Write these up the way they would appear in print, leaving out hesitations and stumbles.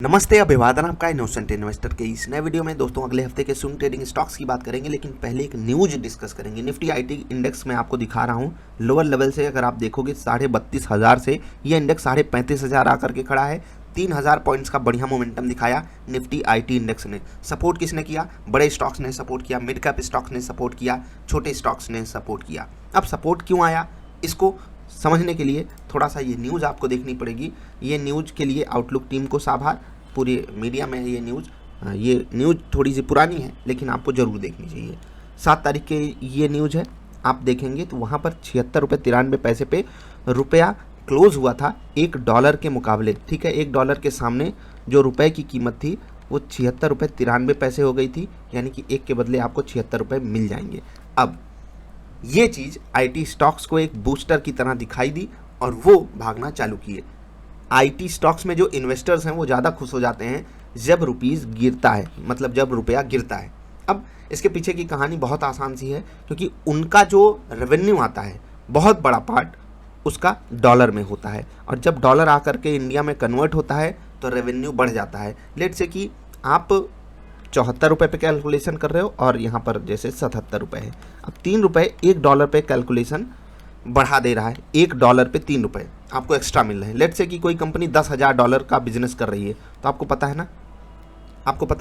नमस्ते, अभिवादन आपका इनोसेंट इन्वेस्टर के इस नए वीडियो में। दोस्तों, अगले हफ्ते के स्विंग ट्रेडिंग स्टॉक्स की बात करेंगे, लेकिन पहले एक न्यूज डिस्कस करेंगे। निफ्टी आईटी इंडेक्स में आपको दिखा रहा हूं, लोअर लेवल से अगर आप देखोगे 32,500 से ये इंडेक्स 35,500 आकर के खड़ा है। 3,000 पॉइंट्स का बढ़िया मोमेंटम दिखाया निफ्टी आईटी इंडेक्स ने। सपोर्ट किसने किया? बड़े स्टॉक्स ने सपोर्ट किया, मिड कैप स्टॉक्स ने सपोर्ट किया, छोटे स्टॉक्स ने सपोर्ट किया। अब सपोर्ट क्यों आया, इसको समझने के लिए थोड़ा सा ये न्यूज़ आपको देखनी पड़ेगी। ये न्यूज़ के लिए आउटलुक टीम को आभार, पूरी मीडिया में है ये न्यूज़ थोड़ी सी पुरानी है लेकिन आपको ज़रूर देखनी चाहिए। 7 तारीख के ये न्यूज़ है, आप देखेंगे तो वहाँ पर 76 रुपये 93 पैसे पे रुपया क्लोज हुआ था $1 के मुकाबले। ठीक है, $1 के सामने जो रुपए की कीमत थी वो 76 रुपये 93 पैसे हो गई थी, यानी कि एक के बदले आपको 76 रुपये मिल जाएंगे। अब ये चीज़ आईटी स्टॉक्स को एक बूस्टर की तरह दिखाई दी और वो भागना चालू किए। आईटी स्टॉक्स में जो इन्वेस्टर्स हैं वो ज़्यादा खुश हो जाते हैं जब रुपीज़ गिरता है, मतलब जब रुपया गिरता है। अब इसके पीछे की कहानी बहुत आसान सी है, क्योंकि उनका जो रेवेन्यू आता है बहुत बड़ा पार्ट उसका डॉलर में होता है, और जब डॉलर आकर के इंडिया में कन्वर्ट होता है तो रेवेन्यू बढ़ जाता है। लेट से कि आप 74 रुपये पे कैलकुलेशन कर रहे हो और यहाँ पर जैसे 77 रुपये है। अब $3 $1 पे कैलकुलेशन बढ़ा दे रहा है, $1 पे $3 आपको एक्स्ट्रा मिल रहे हैं। लेट से कि कोई कंपनी $10,000 का बिजनेस कर रही है, तो आपको पता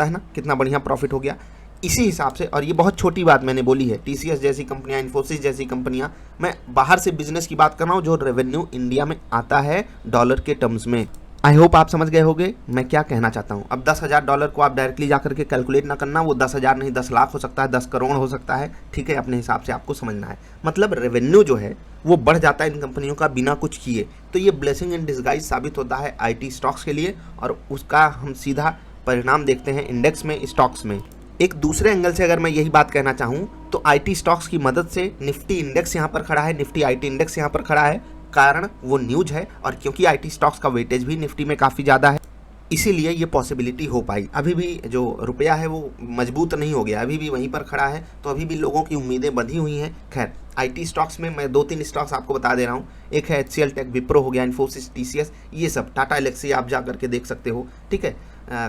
है ना कितना बढ़िया प्रॉफिट हो गया। इसी हिसाब से, और ये बहुत छोटी बात मैंने बोली है, टीसीएस जैसी कंपनियां, इन्फोसिस जैसी कंपनियां, मैं बाहर से बिजनेस की बात कर रहा हूँ जो रेवेन्यू इंडिया में आता है डॉलर के टर्म्स में। आई होप आप समझ गए होंगे मैं क्या कहना चाहता हूँ। अब $10,000 को आप डायरेक्टली जाकर के कैलकुलेट ना करना, वो 10,000 नहीं 10 लाख हो सकता है, 10 करोड़ हो सकता है। ठीक है, अपने हिसाब से आपको समझना है। मतलब रेवेन्यू जो है वो बढ़ जाता है इन कंपनियों का बिना कुछ किए। तो ये ब्लेसिंग इन डिस्गाइज साबित होता है आईटी स्टॉक्स के लिए, और उसका हम सीधा परिणाम देखते हैं इंडेक्स में, स्टॉक्स में। एक दूसरे एंगल से अगर मैं यही बात कहना चाहूँ तो आईटी स्टॉक्स की मदद से निफ्टी इंडेक्स यहाँ पर खड़ा है, निफ्टी आईटी इंडेक्स यहाँ पर खड़ा है। कारण वो न्यूज है, और क्योंकि आईटी स्टॉक्स का वेटेज भी निफ्टी में काफ़ी ज़्यादा है, इसीलिए ये पॉसिबिलिटी हो पाई। अभी भी जो रुपया है वो मजबूत नहीं हो गया, अभी भी वहीं पर खड़ा है, तो अभी भी लोगों की उम्मीदें बंधी हुई हैं। खैर, आईटी स्टॉक्स में मैं 2-3 स्टॉक्स आपको बता दे रहा हूँ। एक है HCL टेक, विप्रो हो गया, इन्फोसिस, टीसीएस, ये सब, टाटा एलेक्सी आप जा करके देख सकते हो। ठीक है,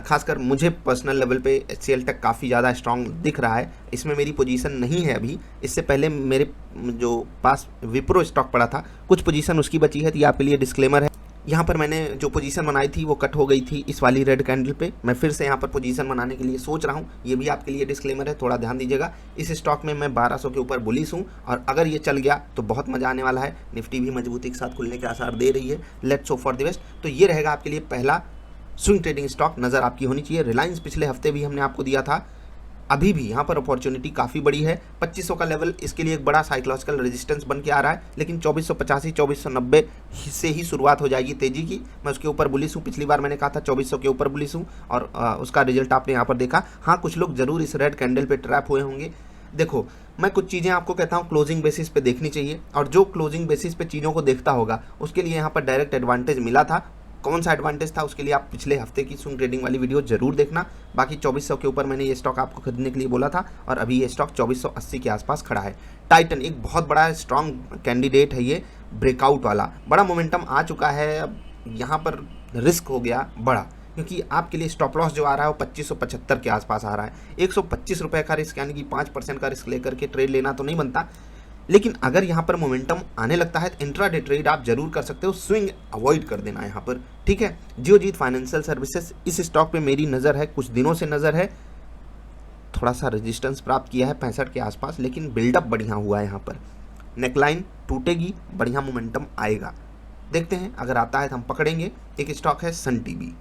खासकर मुझे पर्सनल लेवल पे HCL टेक काफ़ी ज़्यादा स्ट्रॉन्ग दिख रहा है। इसमें मेरी पोजीशन नहीं है अभी, इससे पहले मेरे जो पास विप्रो स्टॉक पड़ा था, कुछ पोजीशन उसकी बची है, तो ये आपके लिए डिस्क्लेमर है। यहाँ पर मैंने जो पोजीशन बनाई थी वो कट हो गई थी इस वाली रेड कैंडल पे। मैं फिर से यहाँ पर पोजीशन बनाने के लिए सोच रहा हूँ, ये भी आपके लिए डिस्क्लेमर है, थोड़ा ध्यान दीजिएगा। इस स्टॉक में मैं 1200 के ऊपर बुलिश हूँ, और अगर ये चल गया तो बहुत मज़ा आने वाला है। निफ्टी भी मजबूती के साथ खुलने के आसार दे रही है। Let's hope for the best. तो ये रहेगा आपके लिए पहला स्विंग ट्रेडिंग स्टॉक, नज़र आपकी होनी चाहिए। रिलायंस पिछले हफ्ते भी हमने आपको दिया था, अभी भी यहाँ पर अपॉर्चुनिटी काफ़ी बड़ी है। 2500 का लेवल इसके लिए एक बड़ा साइकोलॉजिकल रेजिस्टेंस बन के आ रहा है, लेकिन 2485 2490 से ही शुरुआत हो जाएगी तेजी की। मैं उसके ऊपर बुलिश हूँ, पिछली बार मैंने कहा था 2400 के ऊपर बुलिश हूँ, और उसका रिजल्ट आपने यहाँ पर देखा। हाँ, कुछ लोग जरूर इस रेड कैंडल पे ट्रैप हुए होंगे। देखो, मैं कुछ चीज़ें आपको कहता हूँ क्लोजिंग बेसिस पे देखनी चाहिए, और जो क्लोजिंग बेसिस पे चीज़ों को देखता होगा उसके लिए यहाँ पर डायरेक्ट एडवांटेज मिला था। कौन सा एडवांटेज था उसके लिए आप पिछले हफ्ते की स्विंग ट्रेडिंग वाली वीडियो जरूर देखना। बाकी 2400 के ऊपर मैंने ये स्टॉक आपको खरीदने के लिए बोला था, और अभी ये स्टॉक 2480 के आसपास खड़ा है। टाइटन एक बहुत बड़ा स्ट्रॉन्ग कैंडिडेट है, ये ब्रेकआउट वाला बड़ा मोमेंटम आ चुका है। अब यहाँ पर रिस्क हो गया बड़ा, क्योंकि आपके लिए स्टॉप लॉस जो आ रहा है वो 2575 के आसपास आ रहा है। 125 रुपये का रिस्क, यानी कि 5% का रिस्क लेकर के ट्रेड लेना तो नहीं बनता, लेकिन अगर यहाँ पर मोमेंटम आने लगता है तो इंट्राडे ट्रेड आप जरूर कर सकते हो, स्विंग अवॉइड कर देना यहाँ पर। ठीक है, जियोजीत फाइनेंशियल सर्विसेज, इस स्टॉक पे मेरी नज़र है, कुछ दिनों से नज़र है। थोड़ा सा रेजिस्टेंस प्राप्त किया है 65 के आसपास, लेकिन बिल्डअप बढ़िया हुआ है। यहाँ पर नेकलाइन टूटेगी, बढ़िया मोमेंटम आएगा, देखते हैं। अगर आता है तो हम पकड़ेंगे। एक स्टॉक है सन टीवी,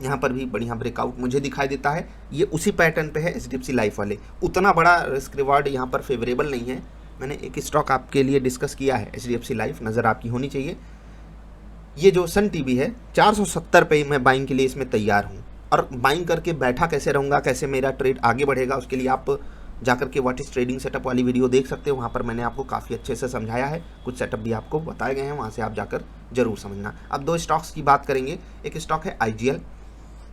यहाँ पर भी बढ़िया ब्रेकआउट मुझे दिखाई देता है। ये उसी पैटर्न पे है HDFC लाइफ वाले, उतना बड़ा रिस्क रिवार्ड यहाँ पर फेवरेबल नहीं है। मैंने एक स्टॉक आपके लिए डिस्कस किया है, HDFC लाइफ, नज़र आपकी होनी चाहिए। ये जो सन टीवी है 470 पे मैं बाइंग के लिए इसमें तैयार हूँ, और बाइंग करके बैठा कैसे रहूँगा, कैसे मेरा ट्रेड आगे बढ़ेगा, उसके लिए आप जाकर के व्हाट इज ट्रेडिंग सेटअप वाली वीडियो देख सकते हो। वहाँ पर मैंने आपको काफ़ी अच्छे से समझाया है, कुछ सेटअप भी आपको बताए गए हैं, वहाँ से आप जाकर जरूर समझना। अब 2 स्टॉक्स की बात करेंगे। एक स्टॉक है IGL,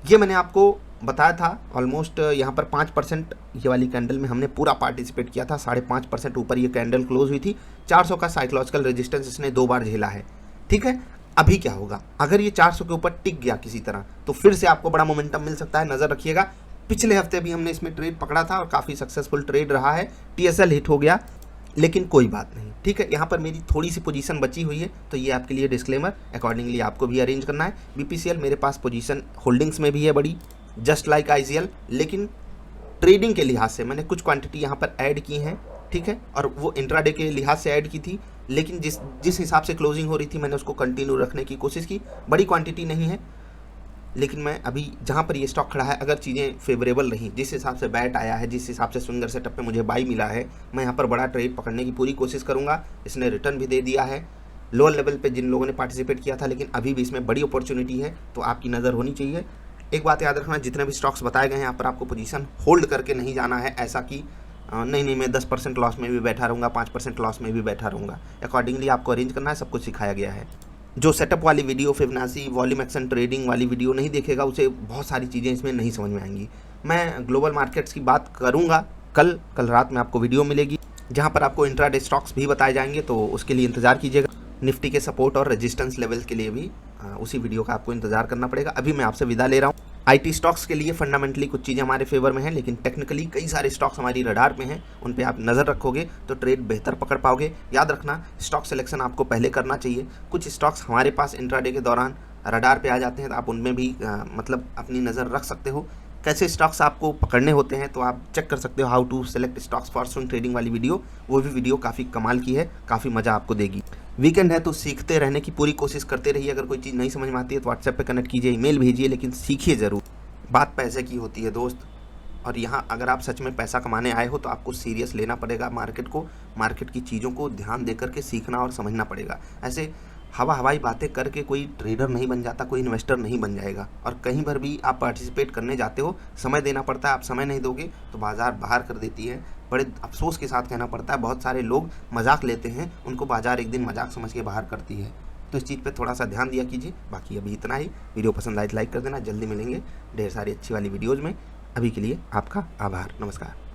ये मैंने आपको बताया था ऑलमोस्ट यहाँ पर 5% ये वाली कैंडल में हमने पूरा पार्टिसिपेट किया था। 5.5% ऊपर ये कैंडल क्लोज हुई थी। 400 का साइकोलॉजिकल रेजिस्टेंस इसने 2 बार झेला है। ठीक है, अभी क्या होगा, अगर ये 400 के ऊपर टिक गया किसी तरह तो फिर से आपको बड़ा मोमेंटम मिल सकता है, नज़र रखिएगा। पिछले हफ्ते भी हमने इसमें ट्रेड पकड़ा था और काफ़ी सक्सेसफुल ट्रेड रहा है, TSL हिट हो गया, लेकिन कोई बात नहीं, ठीक है। यहाँ पर मेरी थोड़ी सी पोजीशन बची हुई है, तो ये आपके लिए डिस्क्लेमर, अकॉर्डिंगली आपको भी अरेंज करना है। BPCL मेरे पास पोजीशन होल्डिंग्स में भी है बड़ी, जस्ट लाइक IGL, लेकिन ट्रेडिंग के लिहाज से मैंने कुछ क्वांटिटी यहाँ पर ऐड की हैं, ठीक है, और वो इंट्राडे के लिहाज से ऐड की थी, लेकिन जिस हिसाब से क्लोजिंग हो रही थी मैंने उसको कंटिन्यू रखने की कोशिश की। बड़ी क्वांटिटी नहीं है, लेकिन मैं अभी जहाँ पर ये स्टॉक खड़ा है, अगर चीज़ें फेवरेबल रही, जिस हिसाब से बैट आया है, जिस हिसाब से स्विंगर सेटअप पे मुझे बाई मिला है, मैं यहाँ पर बड़ा ट्रेड पकड़ने की पूरी कोशिश करूँगा। इसने रिटर्न भी दे दिया है लोअर लेवल पे जिन लोगों ने पार्टिसिपेट किया था, लेकिन अभी भी इसमें बड़ी अपॉर्चुनिटी है, तो आपकी नज़र होनी चाहिए। एक बात याद रखना, जितने भी स्टॉक्स बताए गए हैं यहाँ पर आपको पोजीशन होल्ड करके नहीं जाना है, ऐसा कि नहीं मैं 10% लॉस में भी बैठा रहूँगा, 5% लॉस में भी बैठा रहूँगा। अकॉर्डिंगली आपको अरेंज करना है, सब कुछ सिखाया गया है। जो सेटअप वाली video, Fibonacci, volume action trading वाली वीडियो नहीं देखेगा, उसे बहुत सारी चीज़ें इसमें नहीं समझ में आएंगी। मैं ग्लोबल मार्केट्स की बात करूँगा, कल रात में आपको वीडियो मिलेगी जहाँ पर आपको इंट्राडे स्टॉक्स भी बताए जाएंगे, तो उसके लिए इंतज़ार कीजिएगा। निफ्टी के सपोर्ट और रेजिस्टेंस लेवल के लिए भी उसी वीडियो का आपको इंतजार करना पड़ेगा। अभी मैं आपसे विदा ले रहा हूँ। IT स्टॉक्स के लिए फंडामेंटली कुछ चीज़ें हमारे फेवर में हैं, लेकिन टेक्निकली कई सारे स्टॉक्स हमारी रडार पे हैं, उन पे आप नज़र रखोगे तो ट्रेड बेहतर पकड़ पाओगे। याद रखना, स्टॉक सिलेक्शन आपको पहले करना चाहिए। कुछ स्टॉक्स हमारे पास इंट्राडे के दौरान रडार पे आ जाते हैं, तो आप उनमें भी मतलब अपनी नज़र रख सकते हो। कैसे स्टॉक्स आपको पकड़ने होते हैं तो आप चेक कर सकते हो, how to select stocks for swing trading वाली वीडियो, वो भी वीडियो काफ़ी कमाल की है, काफ़ी मज़ा आपको देगी। वीकेंड है तो सीखते रहने की पूरी कोशिश करते रहिए। अगर कोई चीज़ नहीं समझ में आती है तो व्हाट्सएप पे कनेक्ट कीजिए, ईमेल भेजिए, लेकिन सीखिए ज़रूर। बात पैसे की होती है दोस्त, और यहाँ अगर आप सच में पैसा कमाने आए हो तो आपको सीरियस लेना पड़ेगा मार्केट को, मार्केट की चीज़ों को ध्यान दे करके सीखना और समझना पड़ेगा। ऐसे हवाई बातें करके कोई ट्रेडर नहीं बन जाता, कोई इन्वेस्टर नहीं बन जाएगा। और कहीं पर भी आप पार्टिसिपेट करने जाते हो, समय देना पड़ता है। आप समय नहीं दोगे तो बाज़ार बाहर कर देती है। बड़े अफसोस के साथ कहना पड़ता है, बहुत सारे लोग मजाक लेते हैं, उनको बाज़ार एक दिन मजाक समझ के बाहर करती है। तो इस चीज़ पे थोड़ा सा ध्यान दिया कीजिए। बाकी अभी इतना ही। वीडियो पसंद आए तो लाइक कर देना। जल्दी मिलेंगे ढेर सारी अच्छी वाली वीडियोज़ में। अभी के लिए आपका आभार, नमस्कार।